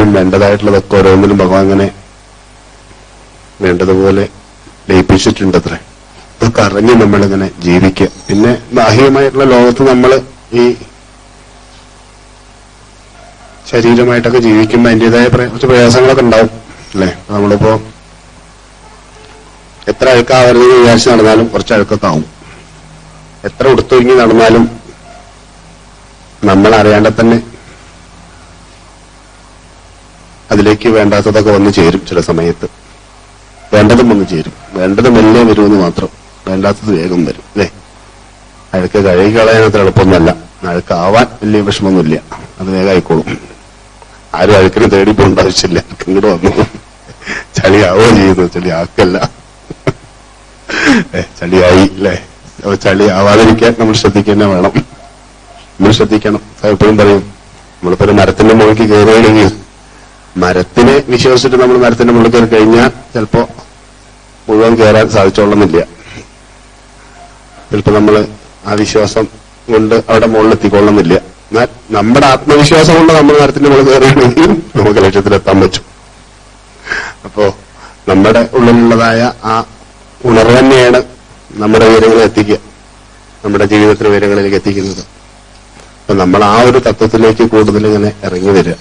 ഓരോന്നിനും വേണ്ടതായിട്ടുള്ളതൊക്കെ ഓരോന്നിനും ഭഗവാൻ അങ്ങനെ വേണ്ടതുപോലെ ലയിപ്പിച്ചിട്ടുണ്ടത്രേ. ഇതൊക്കെ അറിഞ്ഞ് നമ്മളിങ്ങനെ ജീവിക്കുക. പിന്നെ ബാഹ്യമായിട്ടുള്ള ലോകത്ത് നമ്മൾ ഈ ശരീരമായിട്ടൊക്കെ ജീവിക്കുമ്പോൾ അതിൻ്റെതായ കുറച്ച് പ്രയാസങ്ങളൊക്കെ ഉണ്ടാവും അല്ലെ. നമ്മളിപ്പോ എത്ര അഴുക്കാവരുതെന്ന് വിചാരിച്ച് നടന്നാലും കുറച്ച് അഴുക്കൊക്കെ ആവും. എത്ര ഉടുത്തൊരുങ്ങി നടന്നാലും നമ്മൾ അറിയാണ്ട് തന്നെ അതിലേക്ക് വേണ്ടാത്തതൊക്കെ വന്ന് ചേരും. ചില സമയത്ത് വേണ്ടതും വന്ന് ചേരും. വേണ്ടത് മെല്ലെ വരുമെന്ന് മാത്രം, വേണ്ടാത്തത് വേഗം വരും അല്ലേ. അഴുക്ക് കഴുകി കളയാൻ അത്ര എളുപ്പമൊന്നുമല്ല. അഴുക്കാവാൻ വലിയ വിഷമമൊന്നുമില്ല, അത് വേഗം ആയിക്കോളും. ആരും അഴുക്കിന് തേടി പോകേണ്ട ആവശ്യമില്ല. ഇങ്ങോട്ട് വന്നു ചളിയാവോ ചെയ്യുന്നു, ചളി ആക്കല്ല, ചളിയായി അല്ലേ. അപ്പൊ ചളി ആവാതിരിക്കാൻ നമ്മൾ ശ്രദ്ധിക്കുക വേണം. നമ്മൾ ശ്രദ്ധിക്കണം. എപ്പോഴും പറയും, നമ്മളിപ്പോ ഒരു മരത്തിന്റെ മുകളിലേക്ക് കയറുകയാണെങ്കിൽ മരത്തിനെ വിശ്വസിച്ചിട്ട് നമ്മൾ മരത്തിന്റെ മുകളിൽ കയറി കഴിഞ്ഞാൽ ചിലപ്പോ മുഴുവൻ കയറാൻ സാധിച്ചോളുന്നില്ല. ചിലപ്പോ നമ്മൾ ആ വിശ്വാസം കൊണ്ട് അവിടെ മുകളിലെത്തിക്കൊള്ളുന്നില്ല. എന്നാൽ നമ്മുടെ ആത്മവിശ്വാസം കൊണ്ട് നമ്മൾ മരത്തിന്റെ മുകളിൽ കയറുകയാണെങ്കിൽ നമുക്ക് ലക്ഷ്യത്തിലെത്താൻ പറ്റും. അപ്പോ നമ്മുടെ ഉള്ളിലുള്ളതായ ആ ഉണർവ് തന്നെയാണ് നമ്മുടെ ഉയരങ്ങളിൽ എത്തിക്കുക, നമ്മുടെ ജീവിതത്തിലെ ഉയരങ്ങളിലേക്ക് എത്തിക്കുന്നത്. അപ്പൊ നമ്മൾ ആ ഒരു തത്വത്തിലേക്ക് കൂടുതൽ ഇങ്ങനെ ഇറങ്ങി വരിക.